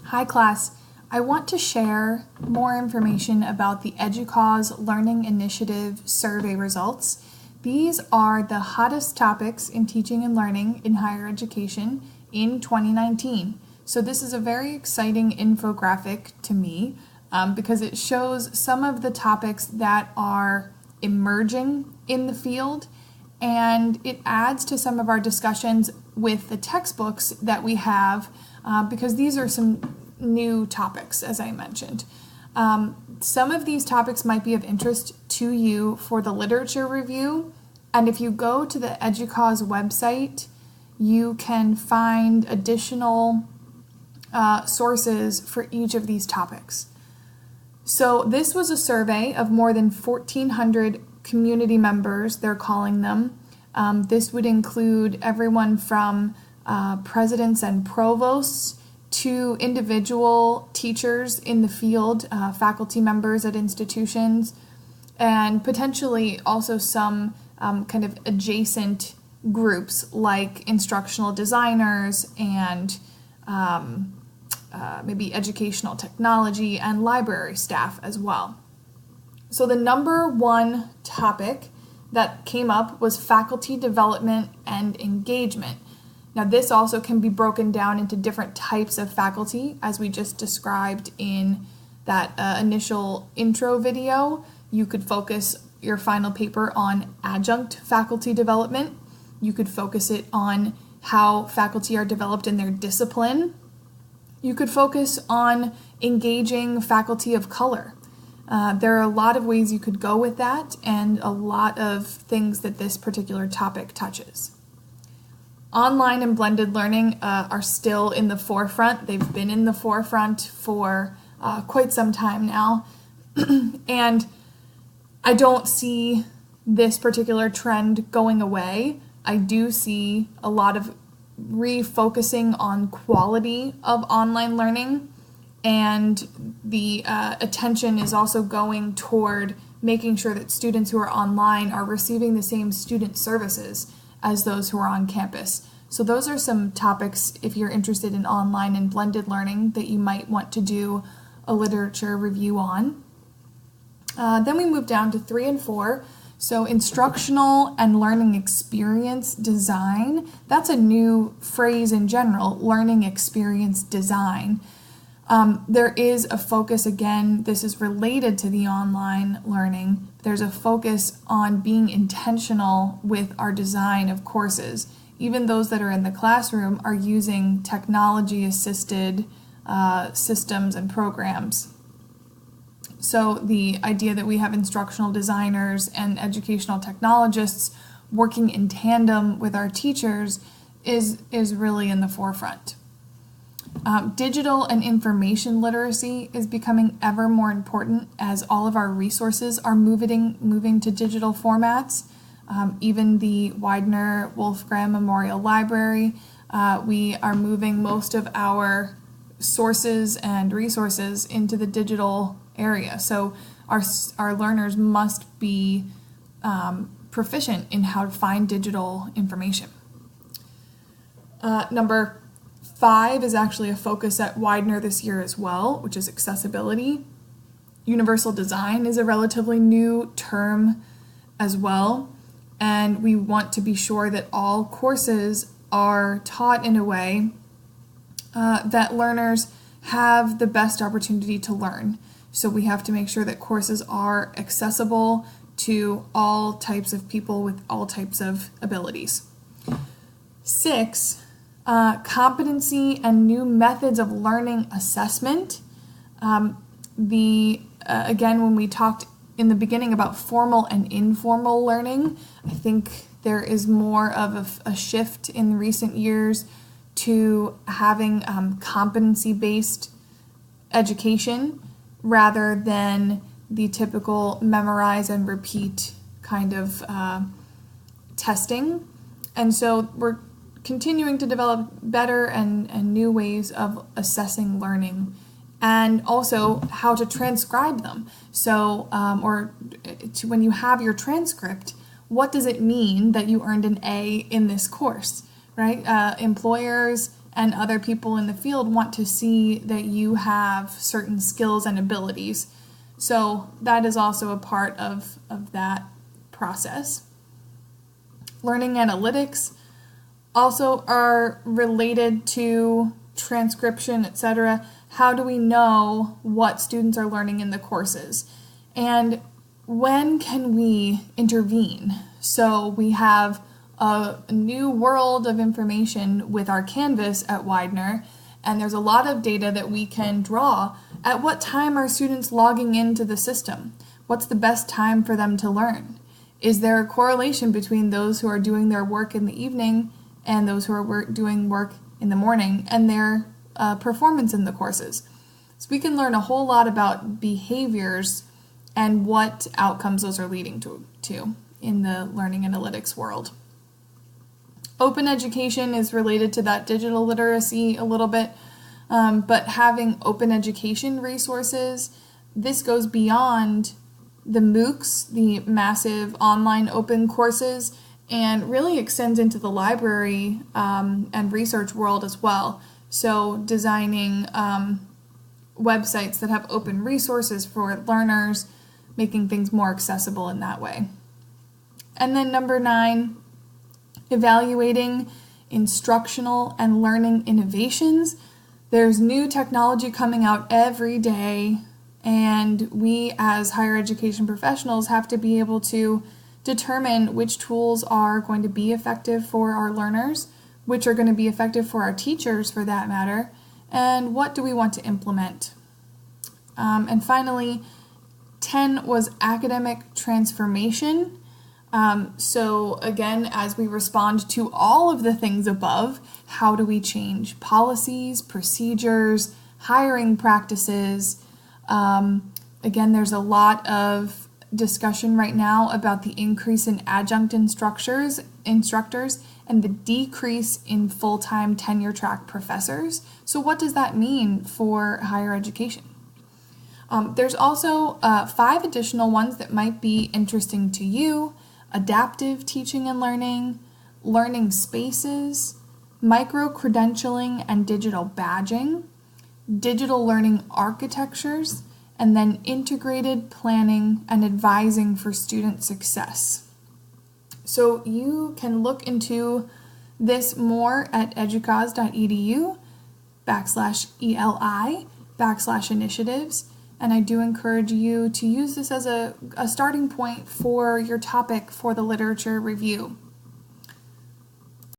Hi class, I want to share more information about the EDUCAUSE Learning Initiative survey results. These are the hottest topics in teaching and learning in higher education in 2019. So this is a very exciting infographic to me because it shows some of the topics that are emerging in the field, and it adds to some of our discussions with the textbooks that we have because these are some new topics, as I mentioned. Some of these topics might be of interest to you for the literature review, and if you go to the EDUCAUSE website, you can find additional sources for each of these topics. So this was a survey of more than 1,400 community members, they're calling them. This would include everyone from presidents and provosts to individual teachers in the field, faculty members at institutions, and potentially also some kind of adjacent groups like instructional designers and maybe educational technology and library staff as well. So the number one topic that came up was faculty development and engagement. Now this also can be broken down into different types of faculty, as we just described in that initial intro video. You could focus your final paper on adjunct faculty development. You could focus it on how faculty are developed in their discipline. You could focus on engaging faculty of color. There are a lot of ways you could go with that, and a lot of things that this particular topic touches. Online and blended learning are still in the forefront. They've been in the forefront for quite some time now. And I don't see this particular trend going away. I do see a lot of refocusing on quality of online learning, and the attention is also going toward making sure that students who are online are receiving the same student services as those who are on campus. So those are some topics, if you're interested in online and blended learning, that you might want to do a literature review on. Then we move down to 3 and 4. So instructional and learning experience design, that's a new phrase in general, learning experience design. There is a focus, again, this is related to the online learning. There's a focus on being intentional with our design of courses. Even those that are in the classroom are using technology-assisted systems and programs. So the idea that we have instructional designers and educational technologists working in tandem with our teachers is really in the forefront. Digital and information literacy is becoming ever more important as all of our resources are moving to digital formats. Even the Widener-Wolfgram Memorial Library, we are moving most of our sources and resources into the digital area. So our learners must be proficient in how to find digital information. Number 5 is actually a focus at Widener this year as well, which is accessibility. Universal design is a relatively new term as well, and we want to be sure that all courses are taught in a way that learners have the best opportunity to learn. So we have to make sure that courses are accessible to all types of people with all types of abilities. 6, competency and new methods of learning assessment. Again, when we talked in the beginning about formal and informal learning, I think there is more of a shift in recent years to having competency-based education rather than the typical memorize and repeat kind of testing. And so we're continuing to develop better and new ways of assessing learning, and also how to transcribe them. So, when you have your transcript, what does it mean that you earned an A in this course, right? Employers and other people in the field want to see that you have certain skills and abilities. So that is also a part of that process. Learning analytics also are related to transcription, etc. How do we know what students are learning in the courses? And when can we intervene? So we have a new world of information with our Canvas at Widener, and there's a lot of data that we can draw. At what time are students logging into the system? What's the best time for them to learn? Is there a correlation between those who are doing their work in the evening and those who are doing work in the morning and their performance in the courses? So we can learn a whole lot about behaviors and what outcomes those are leading to in the learning analytics world. Open education is related to that digital literacy a little bit, but having open education resources, this goes beyond the MOOCs, the massive online open courses, and really extends into the library and research world as well. So designing websites that have open resources for learners, making things more accessible in that way. And then number 9, evaluating instructional and learning innovations. There's new technology coming out every day, and we as higher education professionals have to be able to determine which tools are going to be effective for our learners, which are going to be effective for our teachers for that matter, and what do we want to implement. And finally, 10 was academic transformation. So again, as we respond to all of the things above, how do we change policies, procedures, hiring practices? Again, there's a lot of discussion right now about the increase in adjunct instructors and the decrease in full-time tenure track professors. So what does that mean for higher education? There's also 5 additional ones that might be interesting to you: adaptive teaching and learning, learning spaces, micro-credentialing and digital badging, digital learning architectures, and then integrated planning and advising for student success. So you can look into this more at educause.edu/ELI/initiatives. And I do encourage you to use this as a starting point for your topic for the literature review.